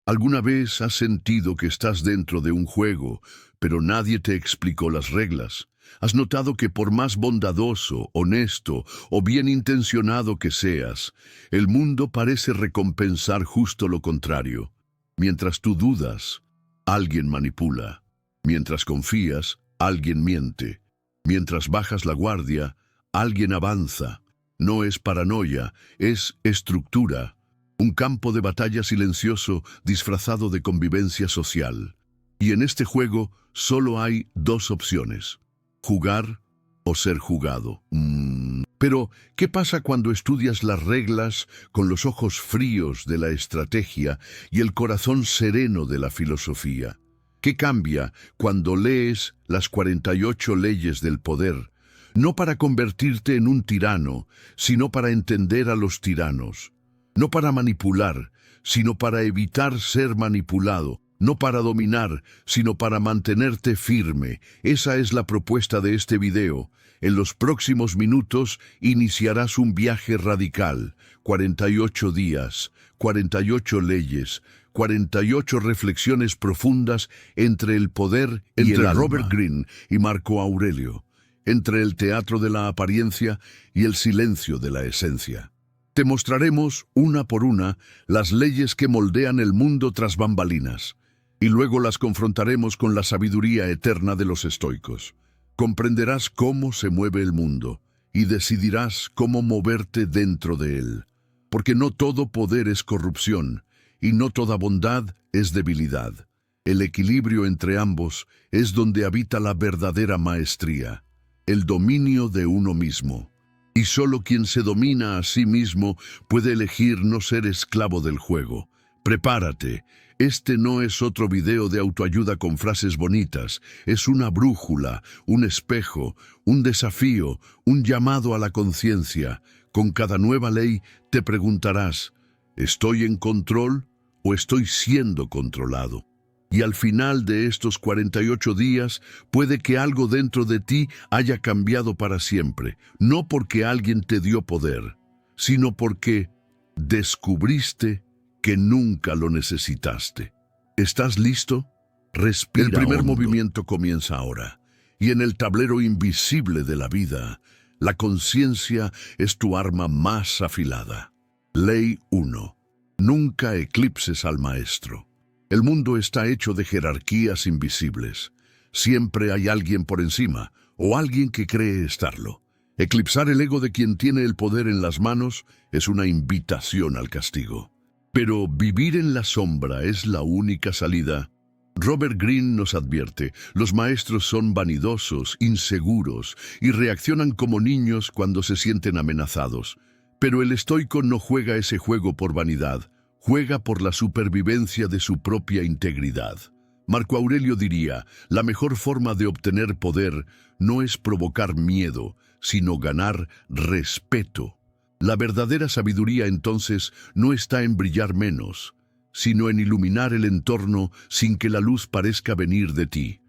¿Alguna vez has sentido que estás dentro de un juego, pero nadie te explicó las reglas? ¿Has notado que por más bondadoso, honesto o bien intencionado que seas, el mundo parece recompensar justo lo contrario? Mientras tú dudas, alguien manipula. Mientras confías, alguien miente. Mientras bajas la guardia, alguien avanza. No es paranoia, es estructura. Un campo de batalla silencioso disfrazado de convivencia social. Y en este juego solo hay dos opciones: jugar o ser jugado. Pero, ¿qué pasa cuando estudias las reglas con los ojos fríos de la estrategia y el corazón sereno de la filosofía? ¿Qué cambia cuando lees las 48 leyes del poder? No para convertirte en un tirano, sino para entender a los tiranos. No para manipular, sino para evitar ser manipulado. No para dominar, sino para mantenerte firme. Esa es la propuesta de este video. En los próximos minutos iniciarás un viaje radical. 48 días, 48 leyes, 48 reflexiones profundas entre el poder y el alma. Robert Greene y Marco Aurelio. Entre el teatro de la apariencia y el silencio de la esencia. Te mostraremos, una por una, las leyes que moldean el mundo tras bambalinas, y luego las confrontaremos con la sabiduría eterna de los estoicos. Comprenderás cómo se mueve el mundo, y decidirás cómo moverte dentro de él. Porque no todo poder es corrupción, y no toda bondad es debilidad. El equilibrio entre ambos es donde habita la verdadera maestría, el dominio de uno mismo. Y solo quien se domina a sí mismo puede elegir no ser esclavo del juego. Prepárate. Este no es otro video de autoayuda con frases bonitas. Es una brújula, un espejo, un desafío, un llamado a la conciencia. Con cada nueva ley te preguntarás: ¿estoy en control o estoy siendo controlado? Y al final de estos 48 días, puede que algo dentro de ti haya cambiado para siempre. No porque alguien te dio poder, sino porque descubriste que nunca lo necesitaste. ¿Estás listo? Respira. El primer movimiento comienza ahora. Y en el tablero invisible de la vida, la conciencia es tu arma más afilada. Ley 1. Nunca eclipses al maestro. El mundo está hecho de jerarquías invisibles. Siempre hay alguien por encima, o alguien que cree estarlo. Eclipsar el ego de quien tiene el poder en las manos es una invitación al castigo. Pero vivir en la sombra es la única salida. Robert Greene nos advierte: los maestros son vanidosos, inseguros, y reaccionan como niños cuando se sienten amenazados. Pero el estoico no juega ese juego por vanidad. Juega por la supervivencia de su propia integridad. Marco Aurelio diría: la mejor forma de obtener poder no es provocar miedo, sino ganar respeto. La verdadera sabiduría entonces no está en brillar menos, sino en iluminar el entorno sin que la luz parezca venir de ti.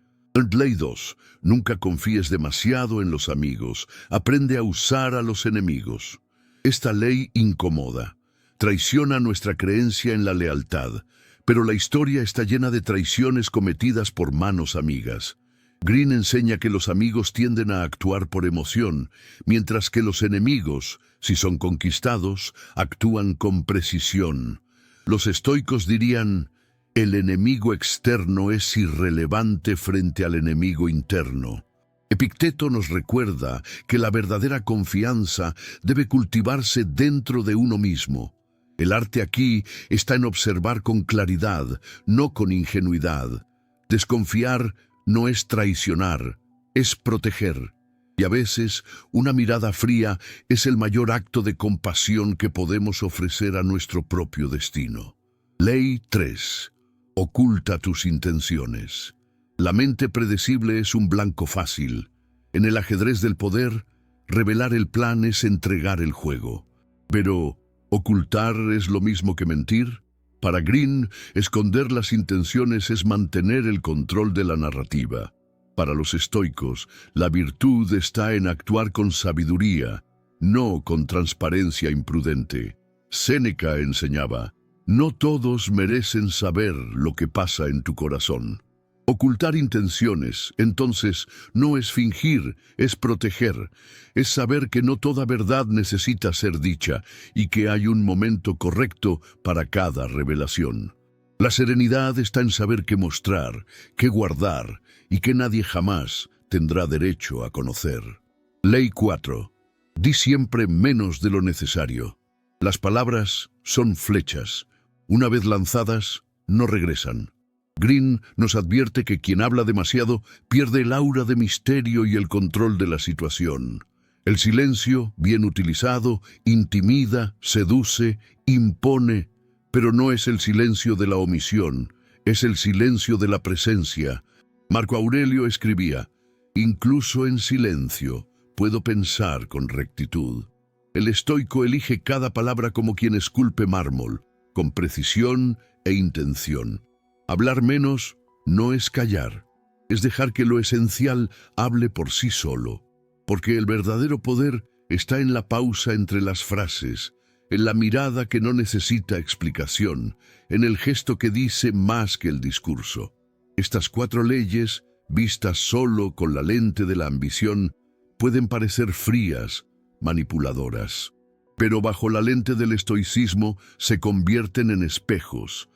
Ley 2. Nunca confíes demasiado en los amigos. Aprende a usar a los enemigos. Esta ley incomoda. Traiciona nuestra creencia en la lealtad, pero la historia está llena de traiciones cometidas por manos amigas. Greene enseña que los amigos tienden a actuar por emoción, mientras que los enemigos, si son conquistados, actúan con precisión. Los estoicos dirían: el enemigo externo es irrelevante frente al enemigo interno. Epicteto nos recuerda que la verdadera confianza debe cultivarse dentro de uno mismo. El arte aquí está en observar con claridad, no con ingenuidad. Desconfiar no es traicionar, es proteger. Y a veces, una mirada fría es el mayor acto de compasión que podemos ofrecer a nuestro propio destino. Ley 3. Oculta tus intenciones. La mente predecible es un blanco fácil. En el ajedrez del poder, revelar el plan es entregar el juego. Pero ¿ocultar es lo mismo que mentir? Para Greene, esconder las intenciones es mantener el control de la narrativa. Para los estoicos, la virtud está en actuar con sabiduría, no con transparencia imprudente. Séneca enseñaba: No todos merecen saber lo que pasa en tu corazón. Ocultar intenciones, entonces, no es fingir, es proteger, es saber que no toda verdad necesita ser dicha y que hay un momento correcto para cada revelación. La serenidad está en saber qué mostrar, qué guardar y que nadie jamás tendrá derecho a conocer. Ley 4. Di siempre menos de lo necesario. Las palabras son flechas. Una vez lanzadas, no regresan. Green nos advierte que quien habla demasiado pierde el aura de misterio y el control de la situación. El silencio, bien utilizado, intimida, seduce, impone, pero no es el silencio de la omisión, es el silencio de la presencia. Marco Aurelio escribía: «Incluso en silencio puedo pensar con rectitud». El estoico elige cada palabra como quien esculpe mármol, con precisión e intención. Hablar menos no es callar, es dejar que lo esencial hable por sí solo, porque el verdadero poder está en la pausa entre las frases, en la mirada que no necesita explicación, en el gesto que dice más que el discurso. Estas 4 leyes, vistas solo con la lente de la ambición, pueden parecer frías, manipuladoras, pero bajo la lente del estoicismo se convierten en espejos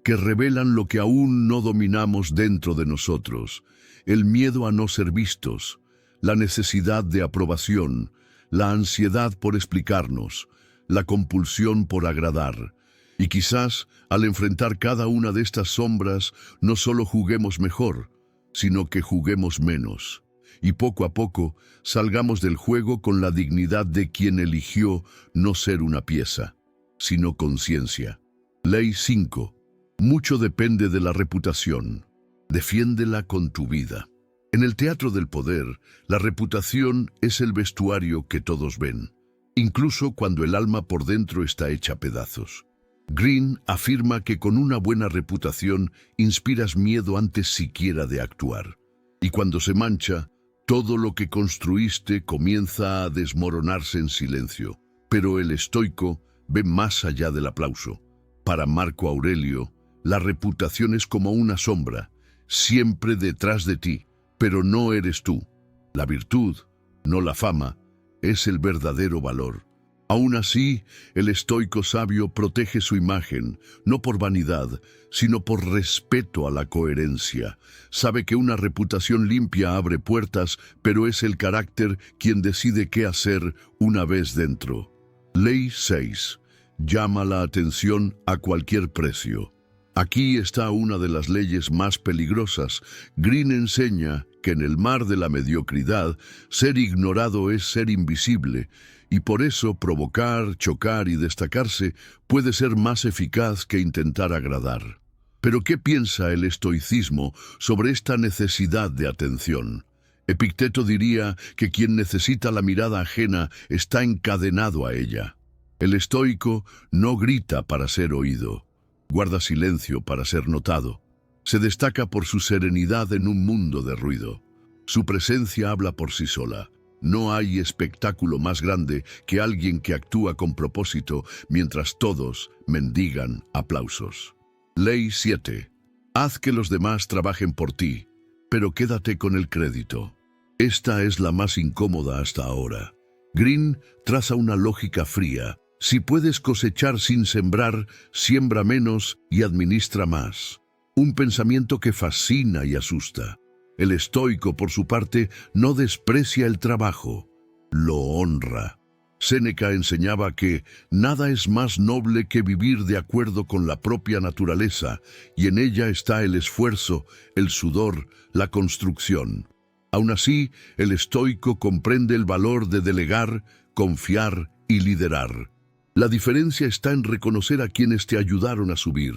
que revelan lo que aún no dominamos dentro de nosotros: el miedo a no ser vistos, la necesidad de aprobación, la ansiedad por explicarnos, la compulsión por agradar. Y quizás, al enfrentar cada una de estas sombras, no solo juguemos mejor, sino que juguemos menos. Y poco a poco salgamos del juego con la dignidad de quien eligió no ser una pieza, sino conciencia. Ley 5. Mucho depende de la reputación. Defiéndela con tu vida. En el teatro del poder, la reputación es el vestuario que todos ven, incluso cuando el alma por dentro está hecha pedazos. Green afirma que con una buena reputación inspiras miedo antes siquiera de actuar. Y cuando se mancha, todo lo que construiste comienza a desmoronarse en silencio. Pero el estoico ve más allá del aplauso. Para Marco Aurelio, la reputación es como una sombra, siempre detrás de ti, pero no eres tú. La virtud, no la fama, es el verdadero valor. Aún así, el estoico sabio protege su imagen, no por vanidad, sino por respeto a la coherencia. Sabe que una reputación limpia abre puertas, pero es el carácter quien decide qué hacer una vez dentro. Ley 6. Llama la atención a cualquier precio. Aquí está una de las leyes más peligrosas. Green enseña que en el mar de la mediocridad, ser ignorado es ser invisible, y por eso provocar, chocar y destacarse puede ser más eficaz que intentar agradar. Pero ¿qué piensa el estoicismo sobre esta necesidad de atención? Epicteto diría que quien necesita la mirada ajena está encadenado a ella. El estoico no grita para ser oído, guarda silencio para ser notado. Se destaca por su serenidad en un mundo de ruido. Su presencia habla por sí sola. No hay espectáculo más grande que alguien que actúa con propósito mientras todos mendigan aplausos. Ley 7. Haz que los demás trabajen por ti, pero quédate con el crédito. Esta es la más incómoda hasta ahora. Green traza una lógica fría. Si puedes cosechar sin sembrar, siembra menos y administra más. Un pensamiento que fascina y asusta. El estoico, por su parte, no desprecia el trabajo, lo honra. Séneca enseñaba que nada es más noble que vivir de acuerdo con la propia naturaleza, y en ella está el esfuerzo, el sudor, la construcción. Aún así, el estoico comprende el valor de delegar, confiar y liderar. La diferencia está en reconocer a quienes te ayudaron a subir.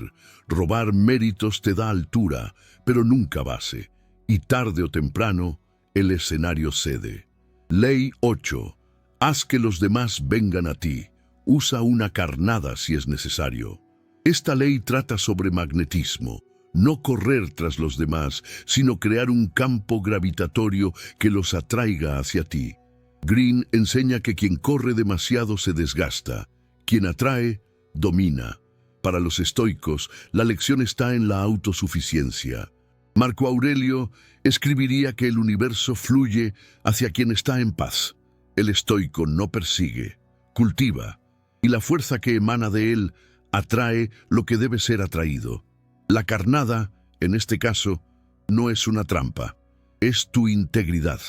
Robar méritos te da altura, pero nunca base. Y tarde o temprano, el escenario cede. Ley 8. Haz que los demás vengan a ti. Usa una carnada si es necesario. Esta ley trata sobre magnetismo. No correr tras los demás, sino crear un campo gravitatorio que los atraiga hacia ti. Green enseña que quien corre demasiado se desgasta. Quien atrae, domina. Para los estoicos, la lección está en la autosuficiencia. Marco Aurelio escribiría que el universo fluye hacia quien está en paz. El estoico no persigue, cultiva, y la fuerza que emana de él atrae lo que debe ser atraído. La carnada, en este caso, no es una trampa, es tu integridad.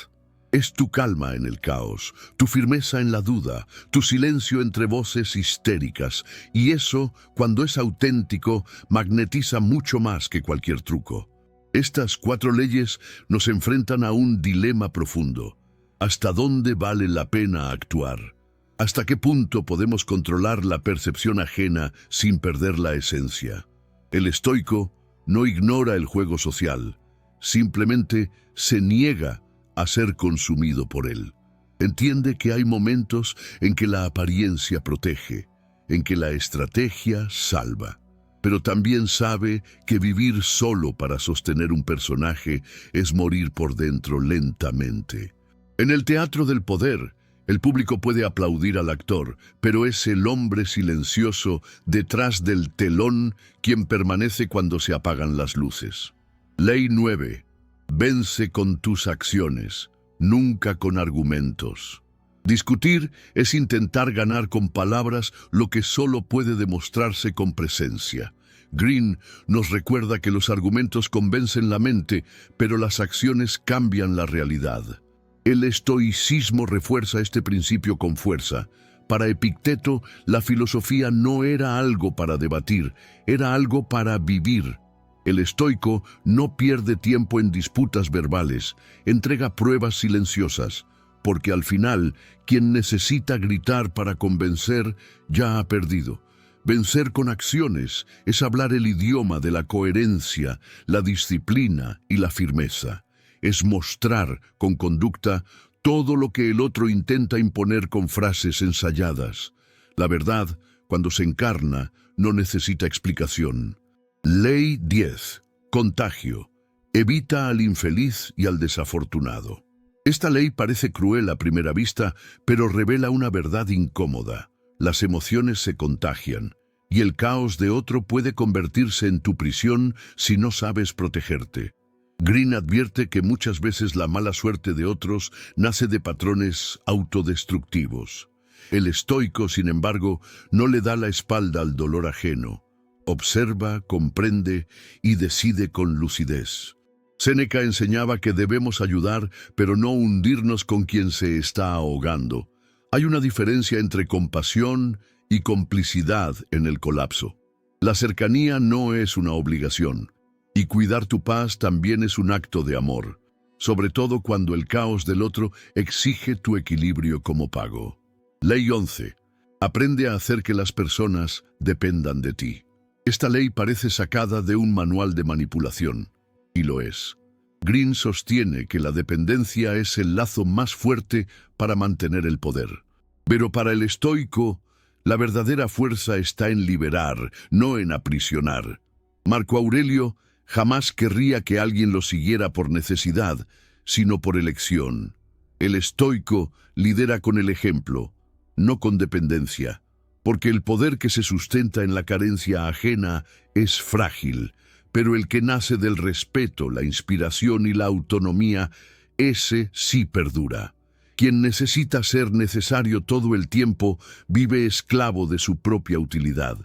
Es tu calma en el caos, tu firmeza en la duda, tu silencio entre voces histéricas, y eso, cuando es auténtico, magnetiza mucho más que cualquier truco. Estas 4 leyes nos enfrentan a un dilema profundo. ¿Hasta dónde vale la pena actuar? ¿Hasta qué punto podemos controlar la percepción ajena sin perder la esencia? El estoico no ignora el juego social, simplemente se niega a ser consumido por él. Entiende que hay momentos en que la apariencia protege, en que la estrategia salva, pero también sabe que vivir solo para sostener un personaje es morir por dentro lentamente. En el teatro del poder, el público puede aplaudir al actor, pero es el hombre silencioso detrás del telón quien permanece cuando se apagan las luces. Ley 9. Vence con tus acciones, nunca con argumentos. Discutir es intentar ganar con palabras lo que solo puede demostrarse con presencia. Green nos recuerda que los argumentos convencen la mente, pero las acciones cambian la realidad. El estoicismo refuerza este principio con fuerza. Para Epicteto, la filosofía no era algo para debatir, era algo para vivir. El estoico no pierde tiempo en disputas verbales, entrega pruebas silenciosas, porque al final, quien necesita gritar para convencer, ya ha perdido. Vencer con acciones es hablar el idioma de la coherencia, la disciplina y la firmeza. Es mostrar con conducta todo lo que el otro intenta imponer con frases ensayadas. La verdad, cuando se encarna, no necesita explicación. Ley 10. Contagio. Evita al infeliz y al desafortunado. Esta ley parece cruel a primera vista, pero revela una verdad incómoda. Las emociones se contagian, y el caos de otro puede convertirse en tu prisión si no sabes protegerte. Green advierte que muchas veces la mala suerte de otros nace de patrones autodestructivos. El estoico, sin embargo, no le da la espalda al dolor ajeno. Observa, comprende y decide con lucidez. Séneca enseñaba que debemos ayudar, pero no hundirnos con quien se está ahogando. Hay una diferencia entre compasión y complicidad en el colapso. La cercanía no es una obligación, y cuidar tu paz también es un acto de amor, sobre todo cuando el caos del otro exige tu equilibrio como pago. Ley 11. Aprende a hacer que las personas dependan de ti. Esta ley parece sacada de un manual de manipulación, y lo es. Green sostiene que la dependencia es el lazo más fuerte para mantener el poder. Pero para el estoico, la verdadera fuerza está en liberar, no en aprisionar. Marco Aurelio jamás querría que alguien lo siguiera por necesidad, sino por elección. El estoico lidera con el ejemplo, no con dependencia, porque el poder que se sustenta en la carencia ajena es frágil, pero el que nace del respeto, la inspiración y la autonomía, ese sí perdura. Quien necesita ser necesario todo el tiempo vive esclavo de su propia utilidad.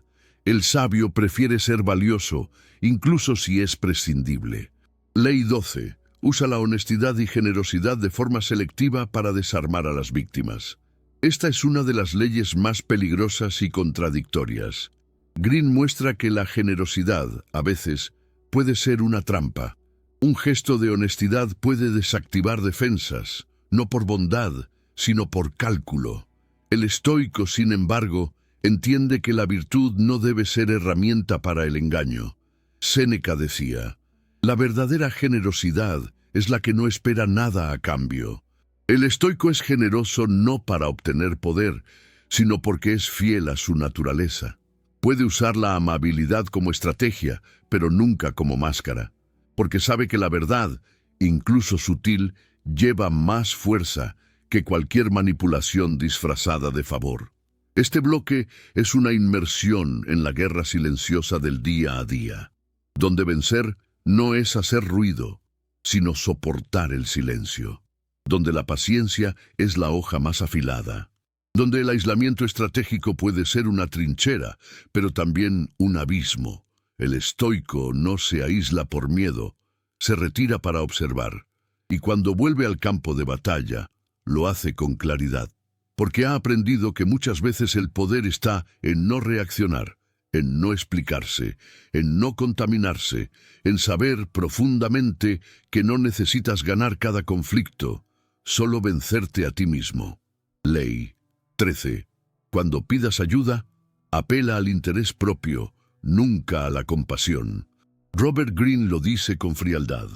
El sabio prefiere ser valioso, incluso si es prescindible. Ley 12. Usa la honestidad y generosidad de forma selectiva para desarmar a las víctimas. Esta es una de las leyes más peligrosas y contradictorias. Green muestra que la generosidad, a veces, puede ser una trampa. Un gesto de honestidad puede desactivar defensas, no por bondad, sino por cálculo. El estoico, sin embargo, entiende que la virtud no debe ser herramienta para el engaño. Séneca decía, la verdadera generosidad es la que no espera nada a cambio. El estoico es generoso no para obtener poder, sino porque es fiel a su naturaleza. Puede usar la amabilidad como estrategia, pero nunca como máscara, porque sabe que la verdad, incluso sutil, lleva más fuerza que cualquier manipulación disfrazada de favor. Este bloque es una inmersión en la guerra silenciosa del día a día, donde vencer no es hacer ruido, sino soportar el silencio, donde la paciencia es la hoja más afilada, donde el aislamiento estratégico puede ser una trinchera, pero también un abismo. El estoico no se aísla por miedo, se retira para observar, y cuando vuelve al campo de batalla, lo hace con claridad, porque ha aprendido que muchas veces el poder está en no reaccionar, en no explicarse, en no contaminarse, en saber profundamente que no necesitas ganar cada conflicto, solo vencerte a ti mismo. Ley 13. Cuando pidas ayuda, apela al interés propio, nunca a la compasión. Robert Greene lo dice con frialdad.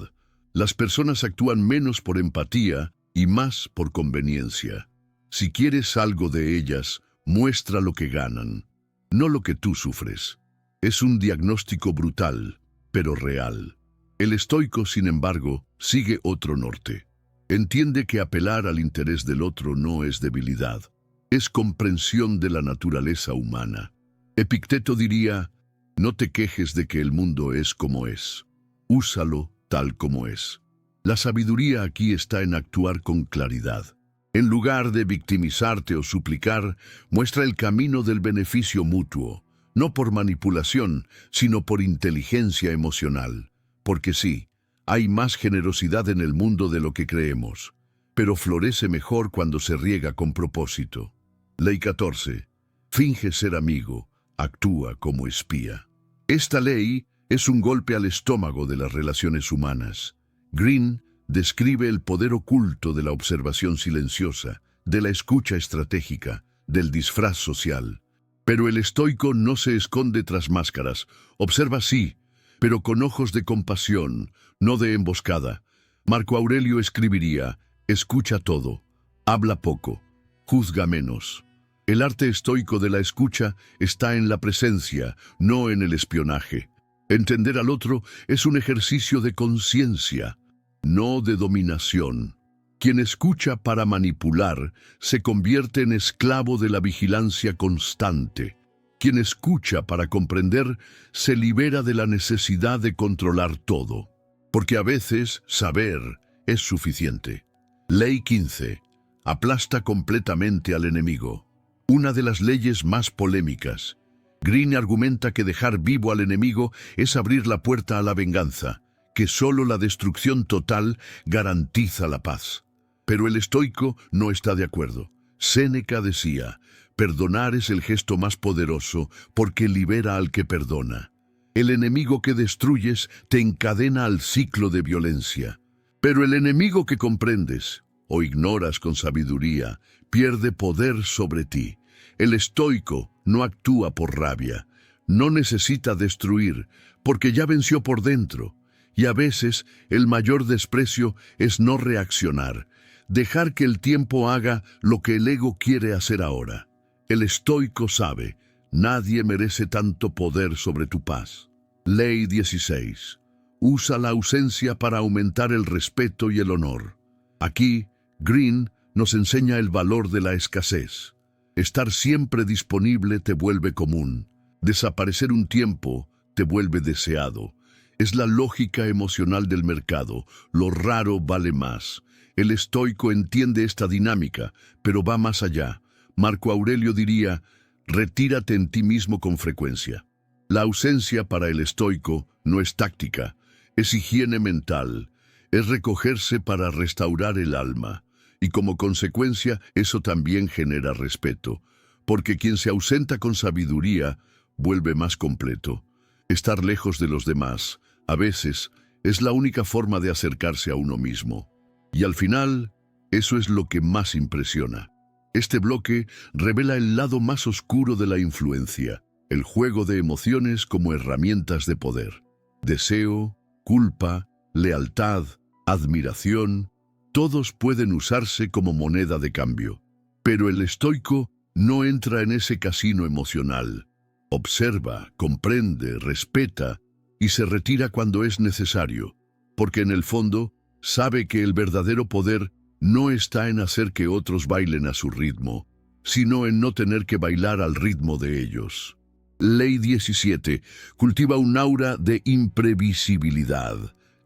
Las personas actúan menos por empatía y más por conveniencia. Si quieres algo de ellas, muestra lo que ganan, no lo que tú sufres. Es un diagnóstico brutal, pero real. El estoico, sin embargo, sigue otro norte. Entiende que apelar al interés del otro no es debilidad, es comprensión de la naturaleza humana. Epicteto diría, no te quejes de que el mundo es como es. Úsalo tal como es. La sabiduría aquí está en actuar con claridad. En lugar de victimizarte o suplicar, muestra el camino del beneficio mutuo, no por manipulación, sino por inteligencia emocional. Porque sí, hay más generosidad en el mundo de lo que creemos, pero florece mejor cuando se riega con propósito. Ley 14. Finge ser amigo, actúa como espía. Esta ley es un golpe al estómago de las relaciones humanas. Greene describe el poder oculto de la observación silenciosa, de la escucha estratégica, del disfraz social. Pero el estoico no se esconde tras máscaras. Observa sí, pero con ojos de compasión, no de emboscada. Marco Aurelio escribiría, escucha todo, habla poco, juzga menos. El arte estoico de la escucha está en la presencia, no en el espionaje. Entender al otro es un ejercicio de conciencia, no de dominación. Quien escucha para manipular se convierte en esclavo de la vigilancia constante. Quien escucha para comprender se libera de la necesidad de controlar todo, porque a veces saber es suficiente. Ley 15. Aplasta completamente al enemigo. Una de las leyes más polémicas. Greene argumenta que dejar vivo al enemigo es abrir la puerta a la venganza, que solo la destrucción total garantiza la paz. Pero el estoico no está de acuerdo. Séneca decía, perdonar es el gesto más poderoso porque libera al que perdona. El enemigo que destruyes te encadena al ciclo de violencia. Pero el enemigo que comprendes o ignoras con sabiduría pierde poder sobre ti. El estoico no actúa por rabia, no necesita destruir, porque ya venció por dentro. Y a veces el mayor desprecio es no reaccionar, dejar que el tiempo haga lo que el ego quiere hacer ahora. El estoico sabe, nadie merece tanto poder sobre tu paz. Ley 16. Usa la ausencia para aumentar el respeto y el honor. Aquí, Greene nos enseña el valor de la escasez. Estar siempre disponible te vuelve común. Desaparecer un tiempo te vuelve deseado. Es la lógica emocional del mercado. Lo raro vale más. El estoico entiende esta dinámica, pero va más allá. Marco Aurelio diría, retírate en ti mismo con frecuencia. La ausencia para el estoico no es táctica, es higiene mental, es recogerse para restaurar el alma. Y como consecuencia, eso también genera respeto, porque quien se ausenta con sabiduría vuelve más completo. Estar lejos de los demás, a veces, es la única forma de acercarse a uno mismo. Y al final, eso es lo que más impresiona. Este bloque revela el lado más oscuro de la influencia, el juego de emociones como herramientas de poder. Deseo, culpa, lealtad, admiración, todos pueden usarse como moneda de cambio. Pero el estoico no entra en ese casino emocional. Observa, comprende, respeta y se retira cuando es necesario, porque en el fondo sabe que el verdadero poder no está en hacer que otros bailen a su ritmo, sino en no tener que bailar al ritmo de ellos. Ley 17. Cultiva un aura de imprevisibilidad.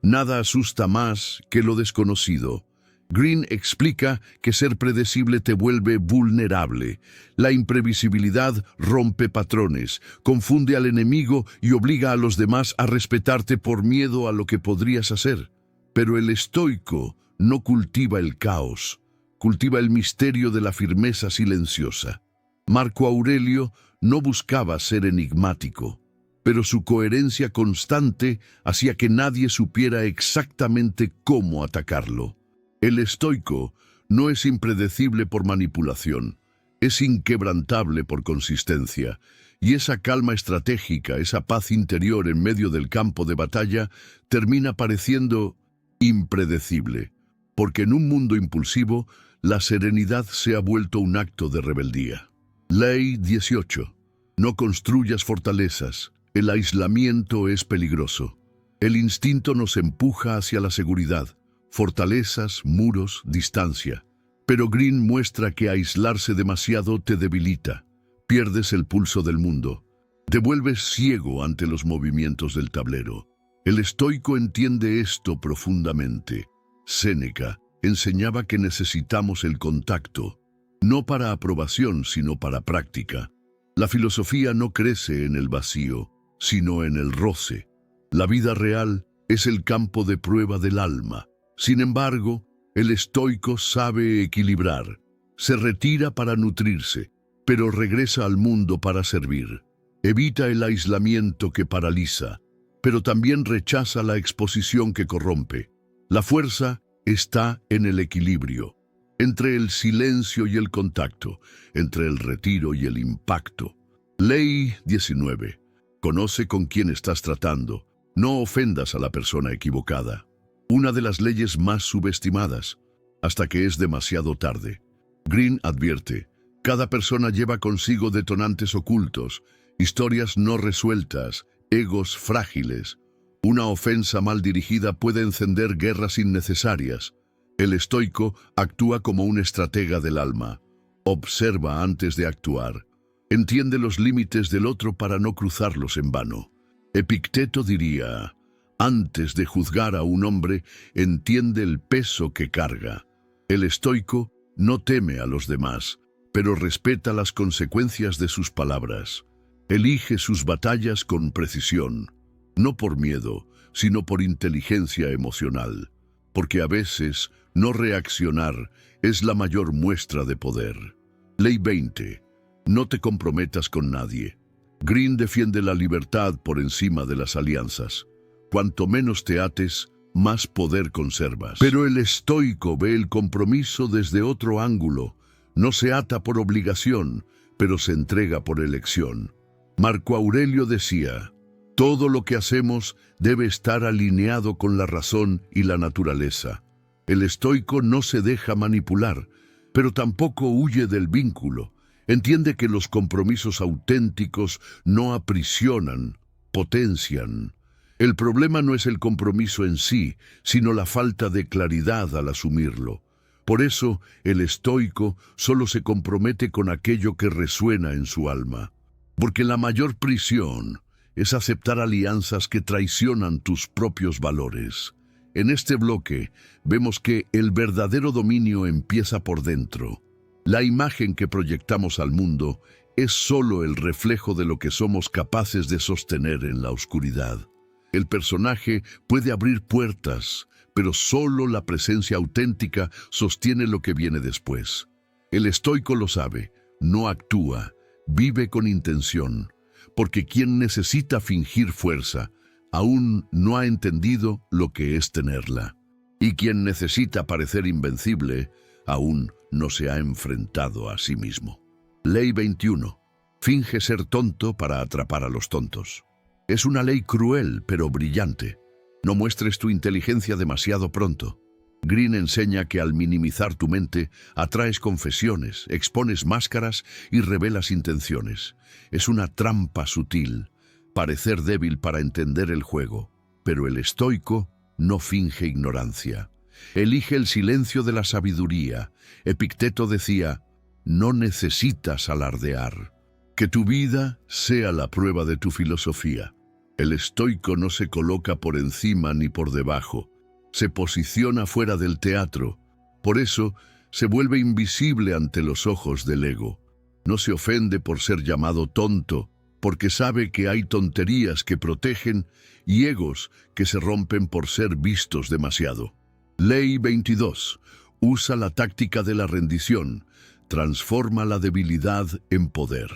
Nada asusta más que lo desconocido. Green explica que ser predecible te vuelve vulnerable. La imprevisibilidad rompe patrones, confunde al enemigo y obliga a los demás a respetarte por miedo a lo que podrías hacer. Pero el estoico no cultiva el caos, cultiva el misterio de la firmeza silenciosa. Marco Aurelio no buscaba ser enigmático, pero su coherencia constante hacía que nadie supiera exactamente cómo atacarlo. El estoico no es impredecible por manipulación, es inquebrantable por consistencia, y esa calma estratégica, esa paz interior en medio del campo de batalla, termina pareciendo impredecible, porque en un mundo impulsivo, la serenidad se ha vuelto un acto de rebeldía. Ley 18. No construyas fortalezas, el aislamiento es peligroso. El instinto nos empuja hacia la seguridad. Fortalezas, muros, distancia. Pero Green muestra que aislarse demasiado te debilita. Pierdes el pulso del mundo. Te vuelves ciego ante los movimientos del tablero. El estoico entiende esto profundamente. Séneca enseñaba que necesitamos el contacto, no para aprobación, sino para práctica. La filosofía no crece en el vacío, sino en el roce. La vida real es el campo de prueba del alma. Sin embargo, el estoico sabe equilibrar. Se retira para nutrirse, pero regresa al mundo para servir. Evita el aislamiento que paraliza, pero también rechaza la exposición que corrompe. La fuerza está en el equilibrio, entre el silencio y el contacto, entre el retiro y el impacto. Ley 19. Conoce con quién estás tratando. No ofendas a la persona equivocada. Una de las leyes más subestimadas, hasta que es demasiado tarde. Green advierte, cada persona lleva consigo detonantes ocultos, historias no resueltas, egos frágiles. Una ofensa mal dirigida puede encender guerras innecesarias. El estoico actúa como un estratega del alma. Observa antes de actuar. Entiende los límites del otro para no cruzarlos en vano. Epicteto diría, antes de juzgar a un hombre, entiende el peso que carga. El estoico no teme a los demás, pero respeta las consecuencias de sus palabras. Elige sus batallas con precisión, no por miedo, sino por inteligencia emocional, porque a veces no reaccionar es la mayor muestra de poder. Ley 20. No te comprometas con nadie. Green defiende la libertad por encima de las alianzas. Cuanto menos te ates, más poder conservas. Pero el estoico ve el compromiso desde otro ángulo. No se ata por obligación, pero se entrega por elección. Marco Aurelio decía, todo lo que hacemos debe estar alineado con la razón y la naturaleza. El estoico no se deja manipular, pero tampoco huye del vínculo. Entiende que los compromisos auténticos no aprisionan, potencian. El problema no es el compromiso en sí, sino la falta de claridad al asumirlo. Por eso, el estoico solo se compromete con aquello que resuena en su alma. Porque la mayor prisión es aceptar alianzas que traicionan tus propios valores. En este bloque, vemos que el verdadero dominio empieza por dentro. La imagen que proyectamos al mundo es solo el reflejo de lo que somos capaces de sostener en la oscuridad. El personaje puede abrir puertas, pero solo la presencia auténtica sostiene lo que viene después. El estoico lo sabe, no actúa, vive con intención, porque quien necesita fingir fuerza, aún no ha entendido lo que es tenerla. Y quien necesita parecer invencible, aún no se ha enfrentado a sí mismo. Ley 21. Finge ser tonto para atrapar a los tontos. Es una ley cruel, pero brillante. No muestres tu inteligencia demasiado pronto. Green enseña que al minimizar tu mente, atraes confesiones, expones máscaras y revelas intenciones. Es una trampa sutil, parecer débil para entender el juego, pero el estoico no finge ignorancia. Elige el silencio de la sabiduría. Epicteto decía, no necesitas alardear. Que tu vida sea la prueba de tu filosofía. El estoico no se coloca por encima ni por debajo, se posiciona fuera del teatro. Por eso se vuelve invisible ante los ojos del ego. No se ofende por ser llamado tonto, porque sabe que hay tonterías que protegen y egos que se rompen por ser vistos demasiado. Ley 22. Usa la táctica de la rendición. Transforma la debilidad en poder.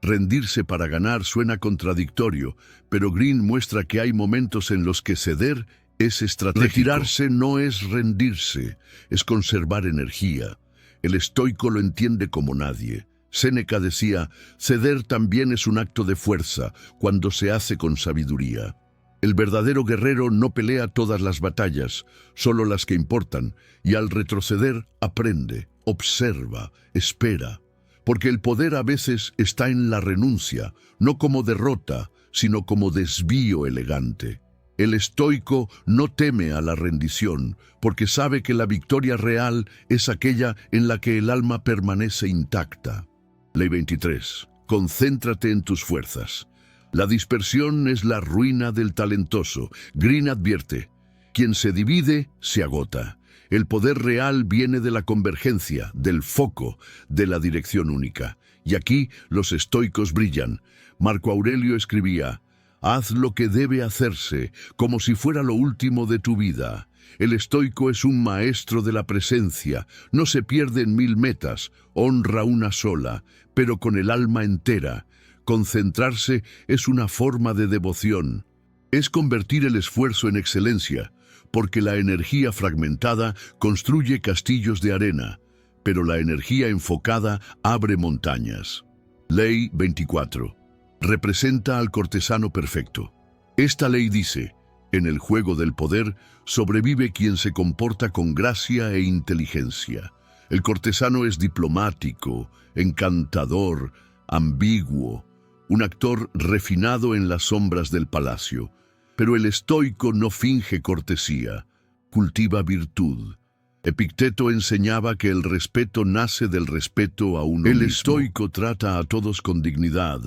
Rendirse para ganar suena contradictorio, pero Green muestra que hay momentos en los que ceder es estratégico. Retirarse no es rendirse, es conservar energía. El estoico lo entiende como nadie. Séneca decía, ceder también es un acto de fuerza cuando se hace con sabiduría. El verdadero guerrero no pelea todas las batallas, solo las que importan, y al retroceder aprende, observa, espera. Porque el poder a veces está en la renuncia, no como derrota, sino como desvío elegante. El estoico no teme a la rendición, porque sabe que la victoria real es aquella en la que el alma permanece intacta. Ley 23. Concéntrate en tus fuerzas. La dispersión es la ruina del talentoso. Green advierte, quien se divide se agota. El poder real viene de la convergencia, del foco, de la dirección única. Y aquí los estoicos brillan. Marco Aurelio escribía, haz lo que debe hacerse, como si fuera lo último de tu vida. El estoico es un maestro de la presencia, no se pierde en 1000 metas, honra una sola, pero con el alma entera. Concentrarse es una forma de devoción. Es convertir el esfuerzo en excelencia, porque la energía fragmentada construye castillos de arena, pero la energía enfocada abre montañas. Ley 24. Representa al cortesano perfecto. Esta ley dice, en el juego del poder sobrevive quien se comporta con gracia e inteligencia. El cortesano es diplomático, encantador, ambiguo, un actor refinado en las sombras del palacio. Pero el estoico no finge cortesía, cultiva virtud. Epicteto enseñaba que el respeto nace del respeto a uno mismo. El estoico trata a todos con dignidad,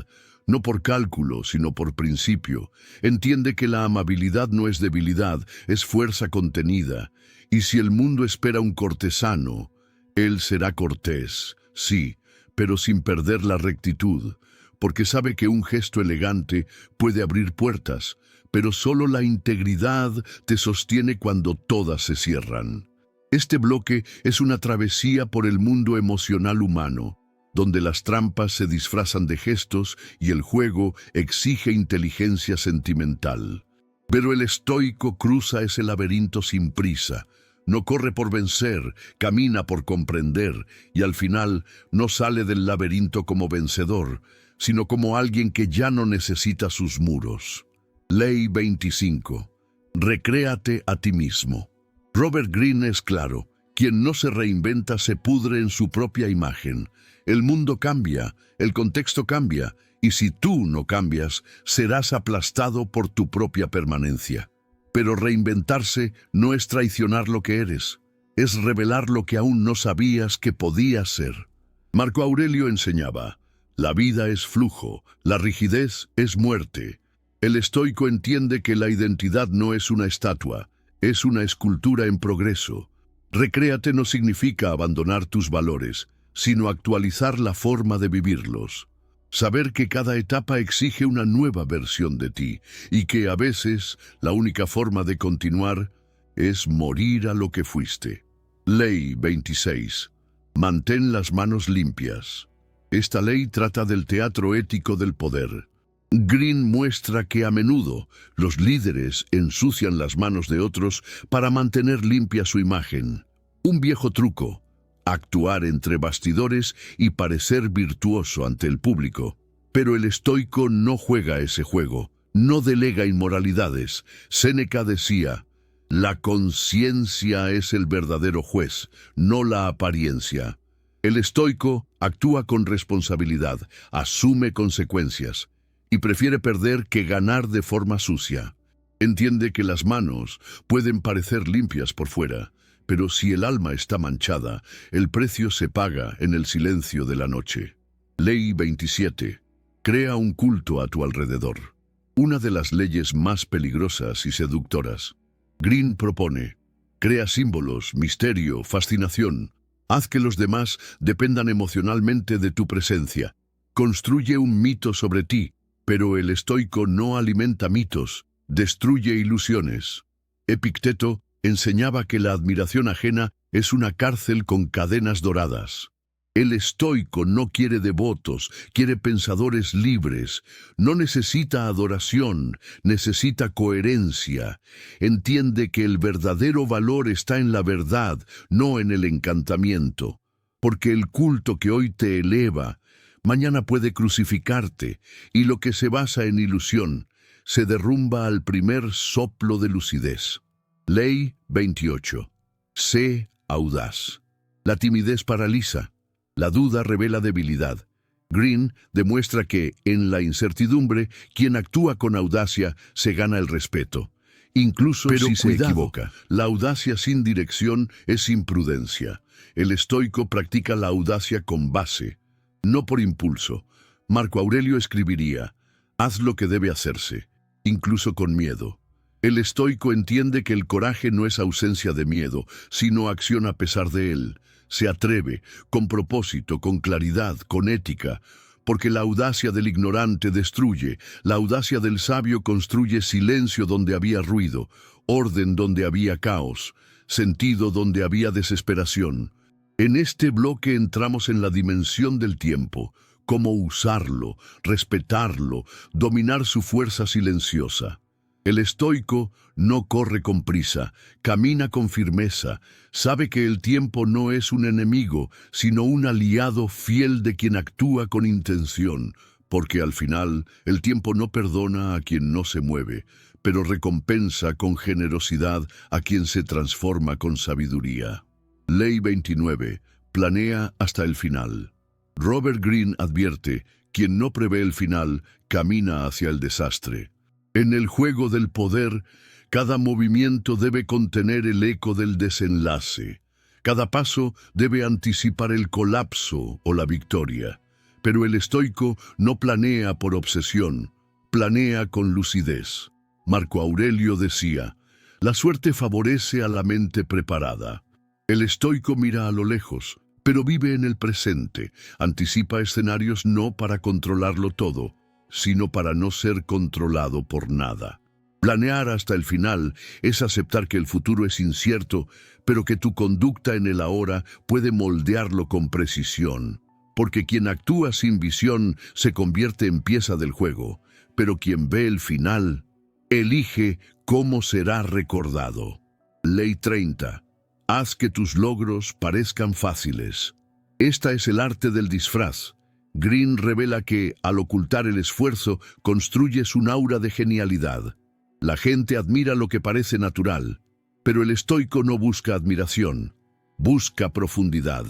no por cálculo, sino por principio. Entiende que la amabilidad no es debilidad, es fuerza contenida. Y si el mundo espera un cortesano, él será cortés, sí, pero sin perder la rectitud, porque sabe que un gesto elegante puede abrir puertas, pero solo la integridad te sostiene cuando todas se cierran. Este bloque es una travesía por el mundo emocional humano, donde las trampas se disfrazan de gestos y el juego exige inteligencia sentimental. Pero el estoico cruza ese laberinto sin prisa, no corre por vencer, camina por comprender, y al final no sale del laberinto como vencedor, sino como alguien que ya no necesita sus muros. Ley 25. Recréate a ti mismo. Robert Greene es claro, quien no se reinventa se pudre en su propia imagen. El mundo cambia, el contexto cambia, y si tú no cambias, serás aplastado por tu propia permanencia. Pero reinventarse no es traicionar lo que eres, es revelar lo que aún no sabías que podías ser. Marco Aurelio enseñaba, la vida es flujo, la rigidez es muerte. El estoico entiende que la identidad no es una estatua, es una escultura en progreso. Recréate no significa abandonar tus valores, sino actualizar la forma de vivirlos. Saber que cada etapa exige una nueva versión de ti y que a veces la única forma de continuar es morir a lo que fuiste. Ley 26. Mantén las manos limpias. Esta ley trata del teatro ético del poder. Green muestra que a menudo los líderes ensucian las manos de otros para mantener limpia su imagen. Un viejo truco, actuar entre bastidores y parecer virtuoso ante el público. Pero el estoico no juega ese juego, no delega inmoralidades. Séneca decía, la conciencia es el verdadero juez, no la apariencia. El estoico actúa con responsabilidad, asume consecuencias y prefiere perder que ganar de forma sucia. Entiende que las manos pueden parecer limpias por fuera, pero si el alma está manchada, el precio se paga en el silencio de la noche. Ley 27. Crea un culto a tu alrededor. Una de las leyes más peligrosas y seductoras. Green propone: crea símbolos, misterio, fascinación. Haz que los demás dependan emocionalmente de tu presencia. Construye un mito sobre ti, pero el estoico no alimenta mitos, destruye ilusiones. Epicteto enseñaba que la admiración ajena es una cárcel con cadenas doradas. El estoico no quiere devotos, quiere pensadores libres. No necesita adoración, necesita coherencia. Entiende que el verdadero valor está en la verdad, no en el encantamiento. Porque el culto que hoy te eleva, mañana puede crucificarte, y lo que se basa en ilusión se derrumba al primer soplo de lucidez. Ley 28. Sé audaz. La timidez paraliza. La duda revela debilidad. Green demuestra que, en la incertidumbre, quien actúa con audacia se gana el respeto, incluso si se equivoca. La audacia sin dirección es imprudencia. El estoico practica la audacia con base, no por impulso. Marco Aurelio escribiría: haz lo que debe hacerse, incluso con miedo. El estoico entiende que el coraje no es ausencia de miedo, sino acción a pesar de él. Se atreve, con propósito, con claridad, con ética, porque la audacia del ignorante destruye, la audacia del sabio construye silencio donde había ruido, orden donde había caos, sentido donde había desesperación. En este bloque entramos en la dimensión del tiempo, cómo usarlo, respetarlo, dominar su fuerza silenciosa. El estoico no corre con prisa, camina con firmeza, sabe que el tiempo no es un enemigo, sino un aliado fiel de quien actúa con intención, porque al final el tiempo no perdona a quien no se mueve, pero recompensa con generosidad a quien se transforma con sabiduría. Ley 29. Planea hasta el final. Robert Greene advierte: quien no prevé el final, camina hacia el desastre. En el juego del poder, cada movimiento debe contener el eco del desenlace. Cada paso debe anticipar el colapso o la victoria. Pero el estoico no planea por obsesión, planea con lucidez. Marco Aurelio decía: la suerte favorece a la mente preparada. El estoico mira a lo lejos, pero vive en el presente, anticipa escenarios no para controlarlo todo, sino para no ser controlado por nada. Planear hasta el final es aceptar que el futuro es incierto, pero que tu conducta en el ahora puede moldearlo con precisión. Porque quien actúa sin visión se convierte en pieza del juego, pero quien ve el final, elige cómo será recordado. Ley 30. Haz que tus logros parezcan fáciles. Esta es el arte del disfraz. Green revela que, al ocultar el esfuerzo, construyes un aura de genialidad. La gente admira lo que parece natural, pero el estoico no busca admiración, busca profundidad.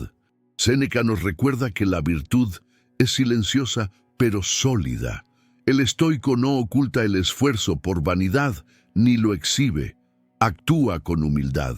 Séneca nos recuerda que la virtud es silenciosa pero sólida. El estoico no oculta el esfuerzo por vanidad ni lo exhibe, actúa con humildad.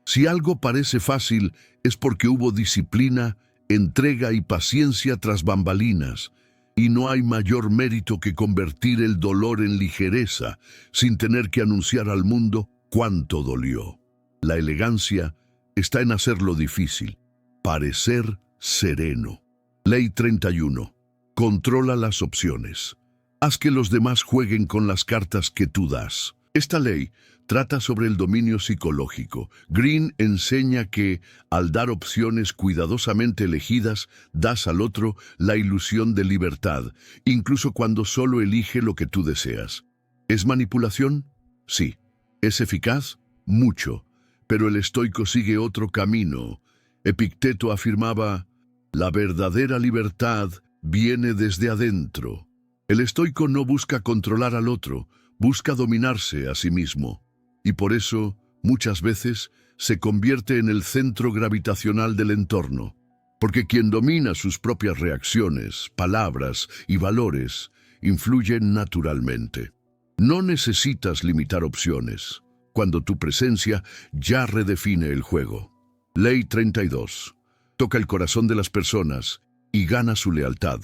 Si algo parece fácil es porque hubo disciplina, entrega y paciencia tras bambalinas, y no hay mayor mérito que convertir el dolor en ligereza, sin tener que anunciar al mundo cuánto dolió. La elegancia está en hacerlo difícil, parecer sereno. Ley 31. Controla las opciones. Haz que los demás jueguen con las cartas que tú das. Esta ley trata sobre el dominio psicológico. Green enseña que, al dar opciones cuidadosamente elegidas, das al otro la ilusión de libertad, incluso cuando solo elige lo que tú deseas. ¿Es manipulación? Sí. ¿Es eficaz? Mucho. Pero el estoico sigue otro camino. Epicteto afirmaba: la verdadera libertad viene desde adentro. El estoico no busca controlar al otro, busca dominarse a sí mismo. Y por eso, muchas veces, se convierte en el centro gravitacional del entorno. Porque quien domina sus propias reacciones, palabras y valores, influye naturalmente. No necesitas limitar opciones. cuando tu presencia ya redefine el juego. Ley 32. Toca el corazón de las personas y gana su lealtad.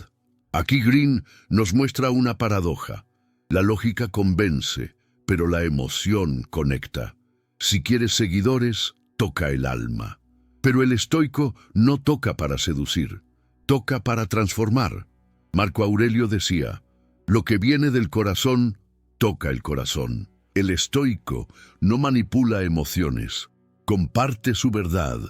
Aquí Green nos muestra una paradoja. La lógica convence, pero la emoción conecta. Si quieres seguidores, toca el alma. Pero el estoico no toca para seducir, toca para transformar. Marco Aurelio decía, lo que viene del corazón, toca el corazón. El estoico no manipula emociones, comparte su verdad,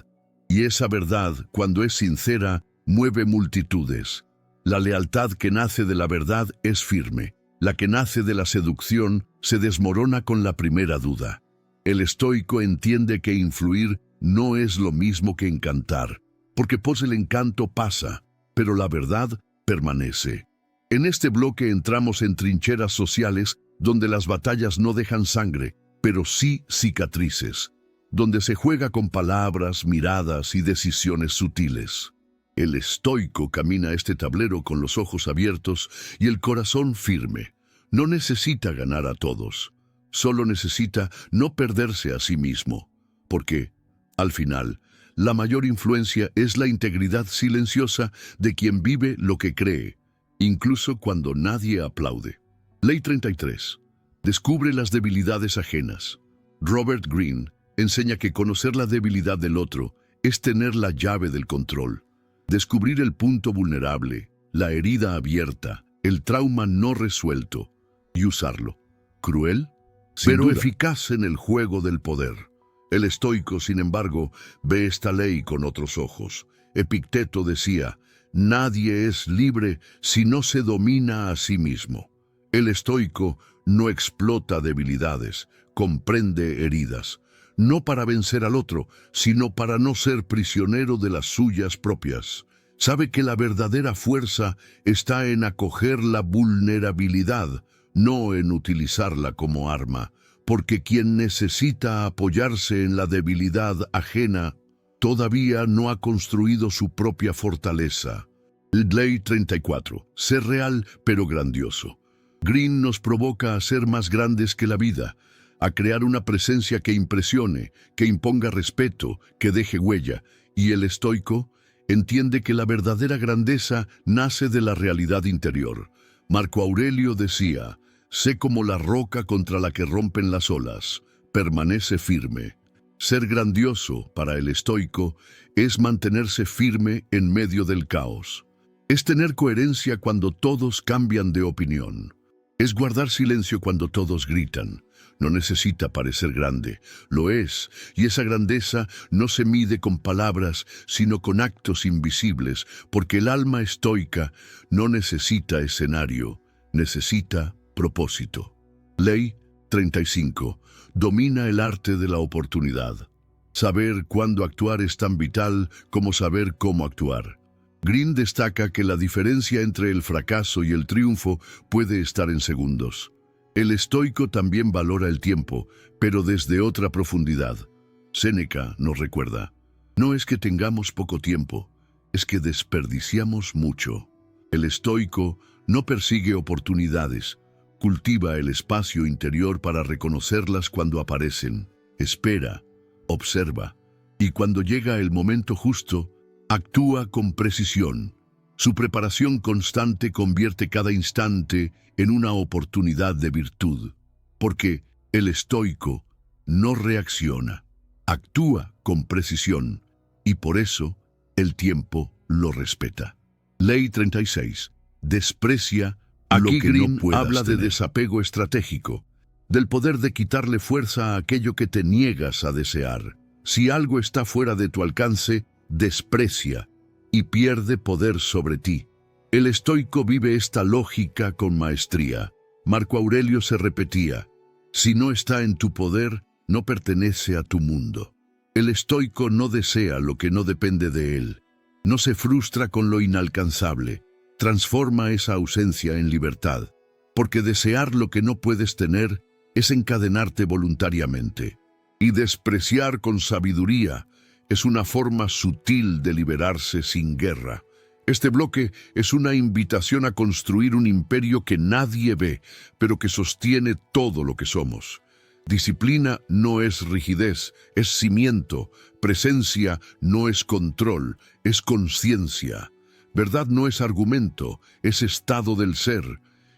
y esa verdad, cuando es sincera, mueve multitudes. La lealtad que nace de la verdad es firme. La que nace de la seducción se desmorona con la primera duda. El estoico entiende que influir no es lo mismo que encantar, porque pues el encanto pasa, pero la verdad permanece. En este bloque entramos en trincheras sociales donde las batallas no dejan sangre, pero sí cicatrices, donde se juega con palabras, miradas y decisiones sutiles. El estoico camina este tablero con los ojos abiertos y el corazón firme. No necesita ganar a todos, solo necesita no perderse a sí mismo, porque, al final, la mayor influencia es la integridad silenciosa de quien vive lo que cree, incluso cuando nadie aplaude. Ley 33. Descubre las debilidades ajenas. Robert Greene enseña que conocer la debilidad del otro es tener la llave del control. Descubrir el punto vulnerable, la herida abierta, el trauma no resuelto, y usarlo. Cruel, pero eficaz en el juego del poder. El estoico, sin embargo, ve esta ley con otros ojos. Epicteto decía, nadie es libre si no se domina a sí mismo. El estoico no explota debilidades, comprende heridas, no para vencer al otro, sino para no ser prisionero de las suyas propias. Sabe que la verdadera fuerza está en acoger la vulnerabilidad, no en utilizarla como arma, porque quien necesita apoyarse en la debilidad ajena todavía no ha construido su propia fortaleza. Ley 34. Ser real pero grandioso. Greene nos provoca a ser más grandes que la vida, a crear una presencia que impresione, que imponga respeto, que deje huella, y el estoico entiende que la verdadera grandeza nace de la realidad interior. Marco Aurelio decía, sé como la roca contra la que rompen las olas, permanece firme. Ser grandioso, para el estoico, es mantenerse firme en medio del caos. Es tener coherencia cuando todos cambian de opinión. Es guardar silencio cuando todos gritan. No necesita parecer grande, lo es, y esa grandeza no se mide con palabras, sino con actos invisibles, porque el alma estoica no necesita escenario, necesita propósito. Ley 35. Domina el arte de la oportunidad. Saber cuándo actuar es tan vital como saber cómo actuar. Greene destaca que la diferencia entre el fracaso y el triunfo puede estar en segundos. El estoico también valora el tiempo, pero desde otra profundidad. Séneca nos recuerda, no es que tengamos poco tiempo, es que desperdiciamos mucho. El estoico no persigue oportunidades, cultiva el espacio interior para reconocerlas cuando aparecen, espera, observa, y cuando llega el momento justo, actúa con precisión. Su preparación constante convierte cada instante en una oportunidad de virtud, porque el estoico no reacciona, actúa con precisión, y por eso el tiempo lo respeta. Ley 36. Desprecia lo que no puedas habla tener. De desapego estratégico, del poder de quitarle fuerza a aquello que te niegas a desear. Si algo está fuera de tu alcance, desprecia y pierde poder sobre ti. El estoico vive esta lógica con maestría. Marco Aurelio se repetía, si no está en tu poder, no pertenece a tu mundo. El estoico no desea lo que no depende de él, no se frustra con lo inalcanzable, transforma esa ausencia en libertad, porque desear lo que no puedes tener es encadenarte voluntariamente, y despreciar con sabiduría es una forma sutil de liberarse sin guerra. Este bloque es una invitación a construir un imperio que nadie ve, pero que sostiene todo lo que somos. Disciplina no es rigidez, es cimiento. Presencia no es control, es conciencia. Verdad no es argumento, es estado del ser.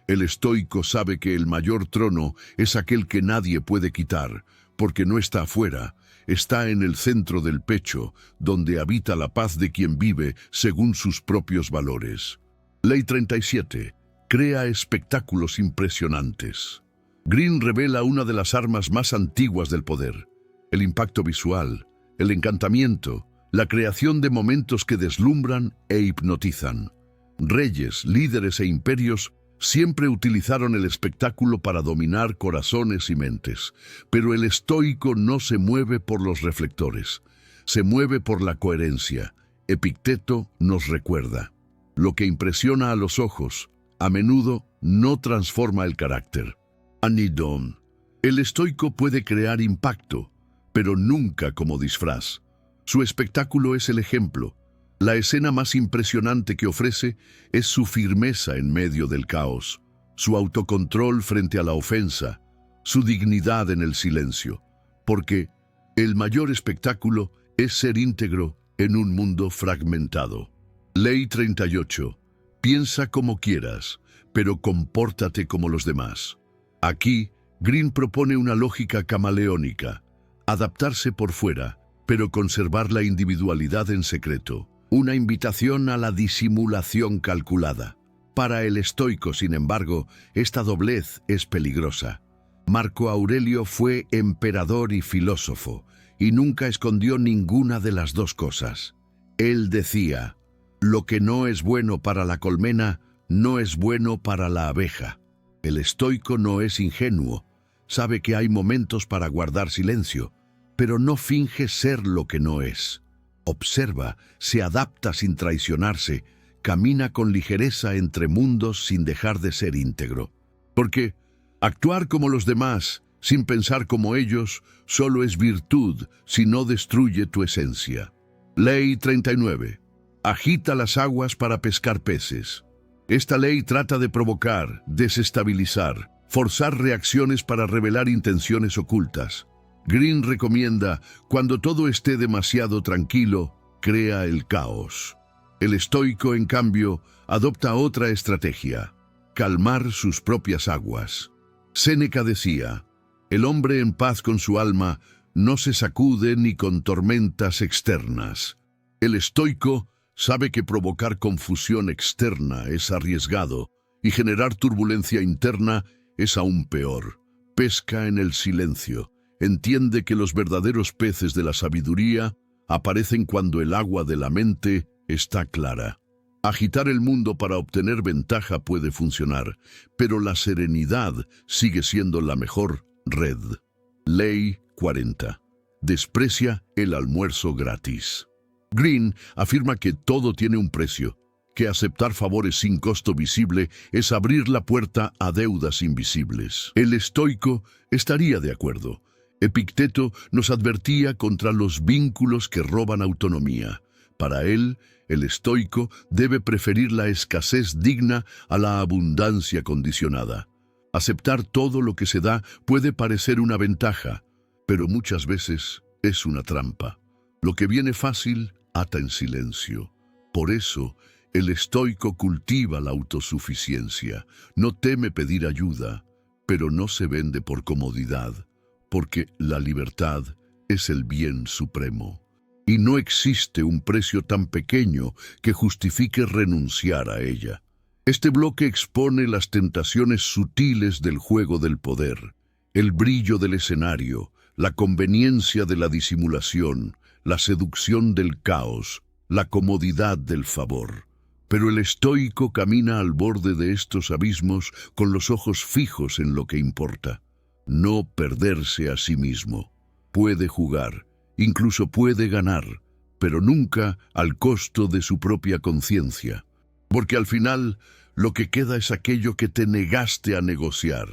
El estoico sabe que el mayor trono es aquel que nadie puede quitar, porque no está afuera, está en el centro del pecho, donde habita la paz de quien vive según sus propios valores. Ley 37. Crea espectáculos impresionantes. Green revela una de las armas más antiguas del poder: el impacto visual, el encantamiento, la creación de momentos que deslumbran e hipnotizan. Reyes, líderes e imperios siempre utilizaron el espectáculo para dominar corazones y mentes, pero el estoico no se mueve por los reflectores, se mueve por la coherencia. Epicteto nos recuerda: lo que impresiona a los ojos, a menudo no transforma el carácter. Anidón. El estoico puede crear impacto, pero nunca como disfraz. Su espectáculo es el ejemplo. La escena más impresionante que ofrece es su firmeza en medio del caos, su autocontrol frente a la ofensa, su dignidad en el silencio, porque el mayor espectáculo es ser íntegro en un mundo fragmentado. Ley 38. Piensa como quieras, pero compórtate como los demás. Aquí, Green propone una lógica camaleónica: adaptarse por fuera, pero conservar la individualidad en secreto. Una invitación a la disimulación calculada. Para el estoico, sin embargo, esta doblez es peligrosa. Marco Aurelio fue emperador y filósofo, y nunca escondió ninguna de las dos cosas. Él decía: lo que no es bueno para la colmena, no es bueno para la abeja. El estoico no es ingenuo, sabe que hay momentos para guardar silencio, pero no finge ser lo que no es. Observa, se adapta sin traicionarse, camina con ligereza entre mundos sin dejar de ser íntegro. Porque actuar como los demás, sin pensar como ellos, solo es virtud si no destruye tu esencia. Ley 39. Agita las aguas para pescar peces. Esta ley trata de provocar, desestabilizar, forzar reacciones para revelar intenciones ocultas. Green recomienda: cuando todo esté demasiado tranquilo, crea el caos. El estoico, en cambio, adopta otra estrategia: calmar sus propias aguas. Séneca decía: el hombre en paz con su alma no se sacude ni con tormentas externas. El estoico sabe que provocar confusión externa es arriesgado y generar turbulencia interna es aún peor. Pesca en el silencio. Entiende que los verdaderos peces de la sabiduría aparecen cuando el agua de la mente está clara. Agitar el mundo para obtener ventaja puede funcionar, pero la serenidad sigue siendo la mejor red. Ley 40. Desprecia el almuerzo gratis. Green afirma que todo tiene un precio, que aceptar favores sin costo visible es abrir la puerta a deudas invisibles. El estoico estaría de acuerdo. Epicteto nos advertía contra los vínculos que roban autonomía. Para él, el estoico debe preferir la escasez digna a la abundancia condicionada. Aceptar todo lo que se da puede parecer una ventaja, pero muchas veces es una trampa. Lo que viene fácil ata en silencio. Por eso, el estoico cultiva la autosuficiencia. No teme pedir ayuda, pero no se vende por comodidad, porque la libertad es el bien supremo. Y no existe un precio tan pequeño que justifique renunciar a ella. Este bloque expone las tentaciones sutiles del juego del poder, el brillo del escenario, la conveniencia de la disimulación, la seducción del caos, la comodidad del favor. Pero el estoico camina al borde de estos abismos con los ojos fijos en lo que importa. No perderse a sí mismo. Puede jugar, incluso puede ganar, pero nunca al costo de su propia conciencia. Porque al final, lo que queda es aquello que te negaste a negociar.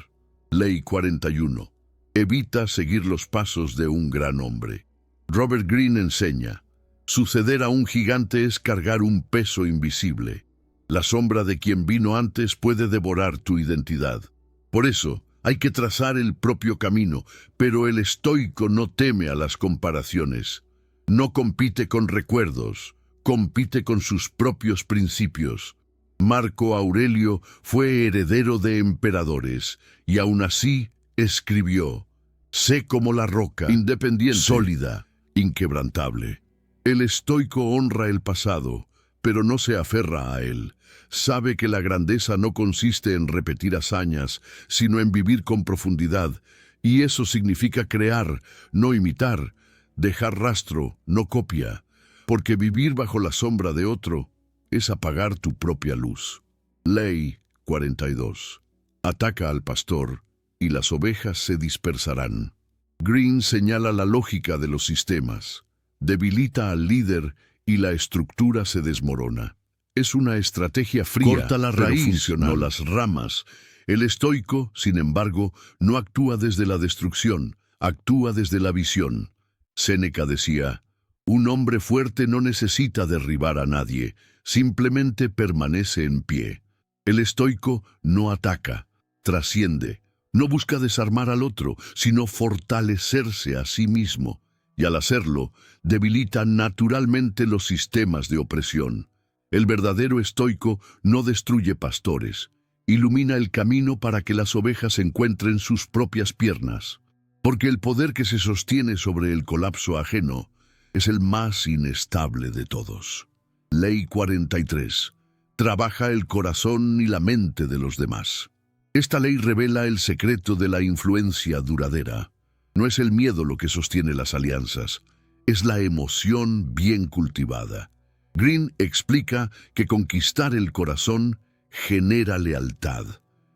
Ley 41. Evita seguir los pasos de un gran hombre. Robert Greene enseña: suceder a un gigante es cargar un peso invisible. La sombra de quien vino antes puede devorar tu identidad. Por eso, Hay que trazar el propio camino, pero el estoico no teme a las comparaciones. No compite con recuerdos, compite con sus propios principios. Marco Aurelio fue heredero de emperadores y aún así escribió: sé como la roca, independiente, sólida, inquebrantable. El estoico honra el pasado, pero no se aferra a él. Sabe que la grandeza no consiste en repetir hazañas, sino en vivir con profundidad, y eso significa crear, no imitar, dejar rastro, no copia, porque vivir bajo la sombra de otro es apagar tu propia luz. Ley 42. Ataca al pastor y las ovejas se dispersarán. Green señala la lógica de los sistemas. Debilita al líder y la estructura se desmorona. Es una estrategia fría, corta la raíz, no las ramas. El estoico, sin embargo, no actúa desde la destrucción, actúa desde la visión. Séneca decía: un hombre fuerte no necesita derribar a nadie, simplemente permanece en pie. El estoico no ataca, trasciende, no busca desarmar al otro, sino fortalecerse a sí mismo, y al hacerlo, debilita naturalmente los sistemas de opresión. El verdadero estoico no destruye pastores, ilumina el camino para que las ovejas encuentren sus propias piernas, porque el poder que se sostiene sobre el colapso ajeno es el más inestable de todos. Ley 43. Trabaja el corazón y la mente de los demás. Esta ley revela el secreto de la influencia duradera. No es el miedo lo que sostiene las alianzas, es la emoción bien cultivada. Green explica que conquistar el corazón genera lealtad,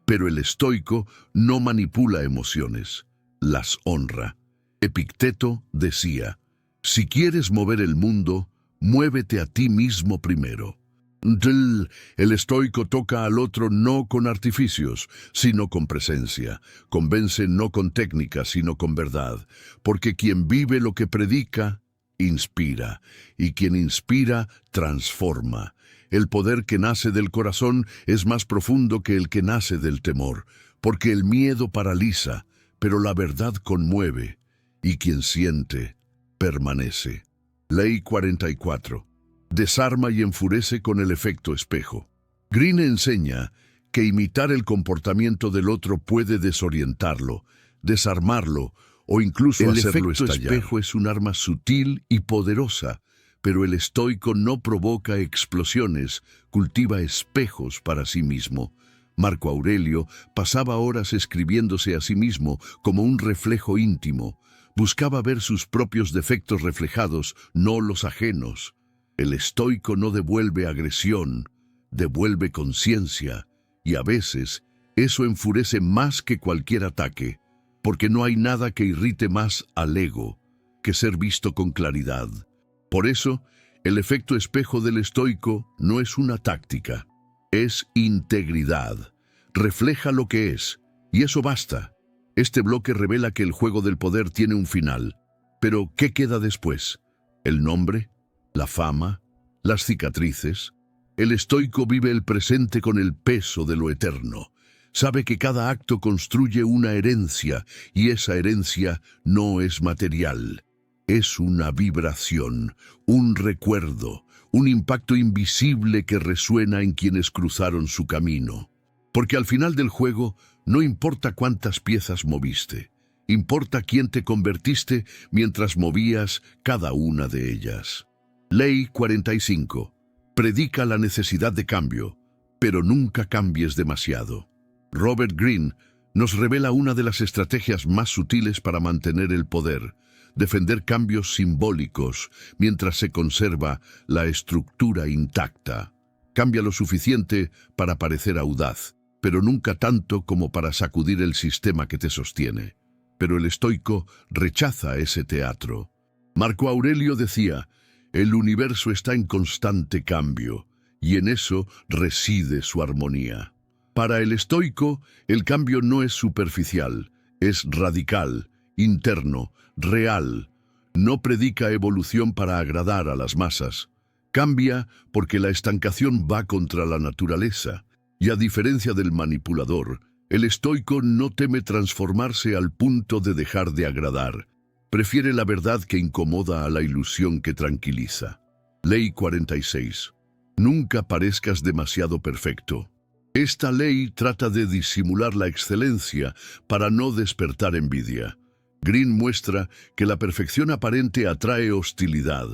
pero el estoico no manipula emociones, las honra. Epicteto decía: si quieres mover el mundo, muévete a ti mismo primero. El estoico toca al otro no con artificios, sino con presencia. Convence no con técnica, sino con verdad. Porque quien vive lo que predica, inspira. Y quien inspira, transforma. El poder que nace del corazón es más profundo que el que nace del temor. Porque el miedo paraliza, pero la verdad conmueve. Y quien siente, permanece. Ley 44. Desarma y enfurece con el efecto espejo. Green enseña que imitar el comportamiento del otro puede desorientarlo, desarmarlo o incluso hacerlo estallar. El efecto espejo es un arma sutil y poderosa, pero el estoico no provoca explosiones, cultiva espejos para sí mismo. Marco Aurelio pasaba horas escribiéndose a sí mismo como un reflejo íntimo. Buscaba ver sus propios defectos reflejados, no los ajenos. El estoico no devuelve agresión, devuelve conciencia, y a veces eso enfurece más que cualquier ataque, porque no hay nada que irrite más al ego que ser visto con claridad. Por eso, el efecto espejo del estoico no es una táctica, es integridad. Refleja lo que es, y eso basta. Este bloque revela que el juego del poder tiene un final. Pero, ¿qué queda después? ¿El nombre? ¿La fama? ¿Las cicatrices? El estoico vive el presente con el peso de lo eterno. Sabe que cada acto construye una herencia, y esa herencia no es material. Es una vibración, un recuerdo, un impacto invisible que resuena en quienes cruzaron su camino. Porque al final del juego, no importa cuántas piezas moviste, importa quién te convertiste mientras movías cada una de ellas. Ley 45. Predica la necesidad de cambio, pero nunca cambies demasiado. Robert Greene nos revela una de las estrategias más sutiles para mantener el poder: defender cambios simbólicos mientras se conserva la estructura intacta. Cambia lo suficiente para parecer audaz, pero nunca tanto como para sacudir el sistema que te sostiene. Pero el estoico rechaza ese teatro. Marco Aurelio decía: el universo está en constante cambio, y en eso reside su armonía. Para el estoico, el cambio no es superficial, es radical, interno, real. No predica evolución para agradar a las masas. Cambia porque la estancación va contra la naturaleza, y a diferencia del manipulador, El estoico no teme transformarse al punto de dejar de agradar. Prefiere la verdad que incomoda a la ilusión que tranquiliza. Ley 46. Nunca parezcas demasiado perfecto. Esta ley trata de disimular la excelencia para no despertar envidia. Green muestra que la perfección aparente atrae hostilidad,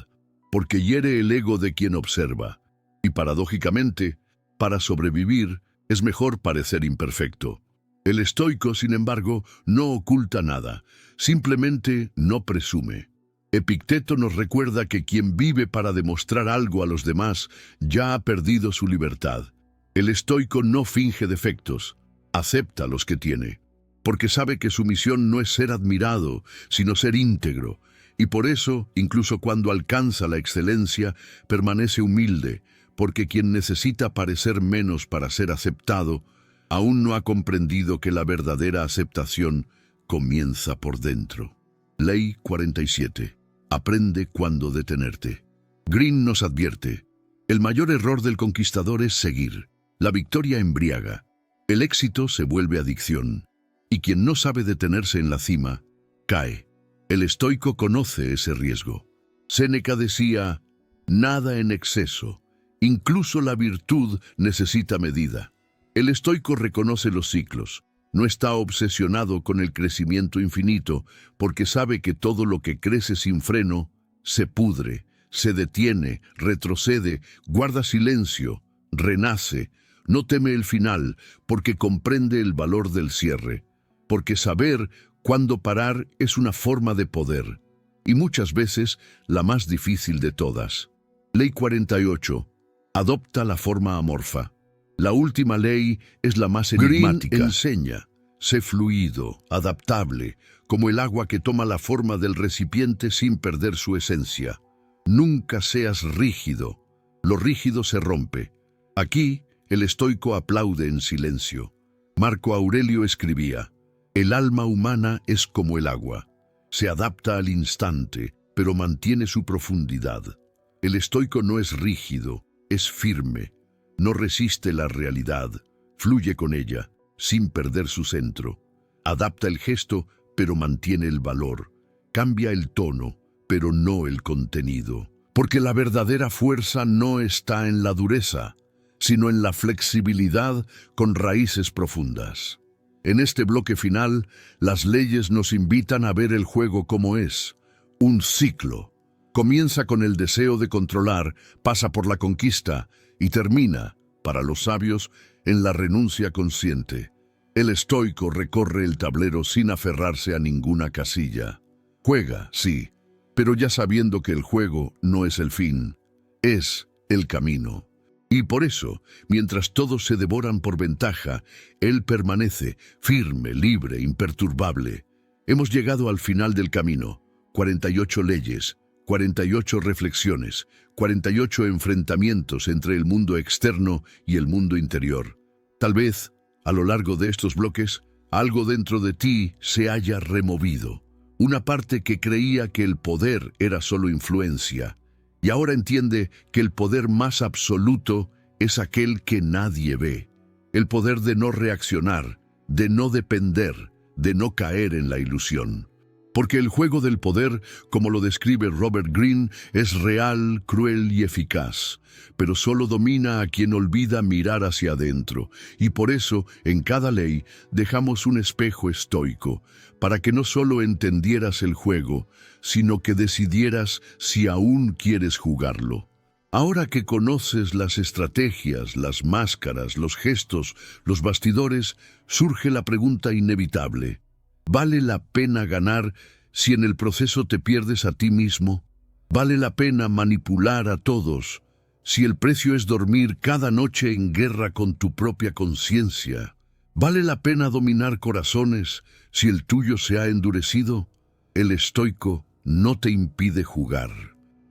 porque hiere el ego de quien observa. Y paradójicamente, para sobrevivir, es mejor parecer imperfecto. El estoico, sin embargo, no oculta nada, simplemente no presume. Epicteto nos recuerda que quien vive para demostrar algo a los demás ya ha perdido su libertad. El estoico no finge defectos, acepta los que tiene, porque sabe que su misión no es ser admirado, sino ser íntegro, y por eso, incluso cuando alcanza la excelencia, permanece humilde, porque quien necesita parecer menos para ser aceptado, aún no ha comprendido que la verdadera aceptación comienza por dentro. Ley 47. Aprende cuándo detenerte. Green nos advierte: el mayor error del conquistador es seguir. La victoria embriaga. El éxito se vuelve adicción. Y quien no sabe detenerse en la cima, cae. El estoico conoce ese riesgo. Séneca decía: nada en exceso. Incluso la virtud necesita medida. El estoico reconoce los ciclos. No está obsesionado con el crecimiento infinito, porque sabe que todo lo que crece sin freno se pudre, se detiene, retrocede, guarda silencio, renace. No teme el final, porque comprende el valor del cierre, porque saber cuándo parar es una forma de poder, y muchas veces la más difícil de todas. Ley 48. Adopta la forma amorfa. La última ley es la más enigmática. Green enseña: sé fluido, adaptable, como el agua que toma la forma del recipiente sin perder su esencia. Nunca seas rígido. Lo rígido se rompe. Aquí, el estoico aplaude en silencio. Marco Aurelio escribía: el alma humana es como el agua. Se adapta al instante, pero mantiene su profundidad. El estoico no es rígido, es firme. No resiste la realidad, fluye con ella, sin perder su centro. Adapta el gesto, pero mantiene el valor. Cambia el tono, pero no el contenido. Porque la verdadera fuerza no está en la dureza, sino en la flexibilidad con raíces profundas. En este bloque final, las leyes nos invitan a ver el juego como es, un ciclo. Comienza con el deseo de controlar, pasa por la conquista y termina, para los sabios, en la renuncia consciente. El estoico recorre el tablero sin aferrarse a ninguna casilla. Juega, sí, pero ya sabiendo que el juego no es el fin, es el camino. Y por eso, mientras todos se devoran por ventaja, él permanece firme, libre, imperturbable. Hemos llegado al final del camino. 48 leyes, 48 reflexiones, 48 enfrentamientos entre el mundo externo y el mundo interior. Tal vez, a lo largo de estos bloques, algo dentro de ti se haya removido. Una parte que creía que el poder era solo influencia, y ahora entiende que el poder más absoluto es aquel que nadie ve. El poder de no reaccionar, de no depender, de no caer en la ilusión. Porque el juego del poder, como lo describe Robert Greene, es real, cruel y eficaz, pero solo domina a quien olvida mirar hacia adentro, y por eso, en cada ley, dejamos un espejo estoico, para que no solo entendieras el juego, sino que decidieras si aún quieres jugarlo. Ahora que conoces las estrategias, las máscaras, los gestos, los bastidores, surge la pregunta inevitable: ¿vale la pena ganar si en el proceso te pierdes a ti mismo? ¿Vale la pena manipular a todos si el precio es dormir cada noche en guerra con tu propia conciencia? ¿Vale la pena dominar corazones si el tuyo se ha endurecido? El estoico no te impide jugar.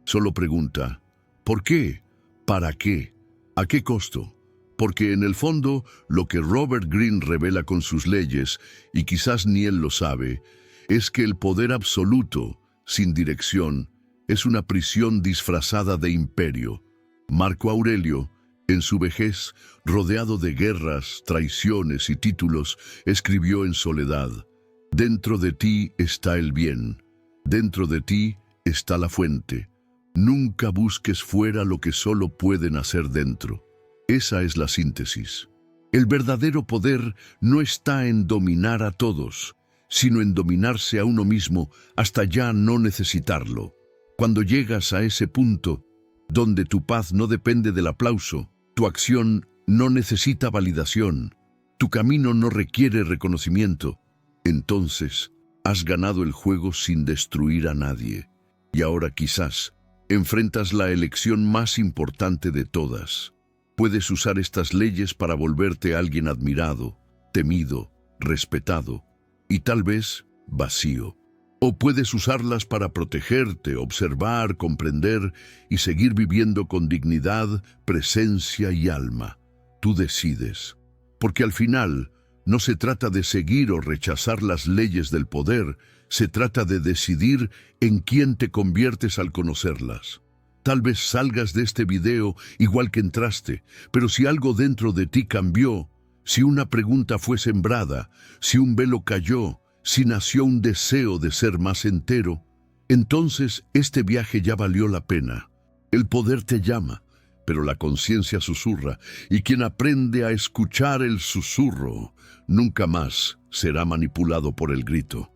Solo pregunta: ¿por qué? ¿Para qué? ¿A qué costo? Porque en el fondo, lo que Robert Greene revela con sus leyes, y quizás ni él lo sabe, es que el poder absoluto, sin dirección, es una prisión disfrazada de imperio. Marco Aurelio, En su vejez, rodeado de guerras, traiciones y títulos, escribió en soledad: «Dentro de ti está el bien, dentro de ti está la fuente. Nunca busques fuera lo que solo pueden hacer dentro». Esa es la síntesis. El verdadero poder no está en dominar a todos, sino en dominarse a uno mismo hasta ya no necesitarlo. Cuando llegas a ese punto, donde tu paz no depende del aplauso, tu acción no necesita validación, tu camino no requiere reconocimiento, entonces has ganado el juego sin destruir a nadie. Y ahora quizás enfrentas la elección más importante de todas. Puedes usar estas leyes para volverte alguien admirado, temido, respetado y tal vez vacío. O puedes usarlas para protegerte, observar, comprender y seguir viviendo con dignidad, presencia y alma. Tú decides. Porque al final no se trata de seguir o rechazar las leyes del poder, se trata de decidir en quién te conviertes al conocerlas. Tal vez salgas de este video igual que entraste, pero si algo dentro de ti cambió, si una pregunta fue sembrada, si un velo cayó, si nació un deseo de ser más entero, entonces este viaje ya valió la pena. El poder te llama, pero la conciencia susurra, y quien aprende a escuchar el susurro nunca más será manipulado por el grito.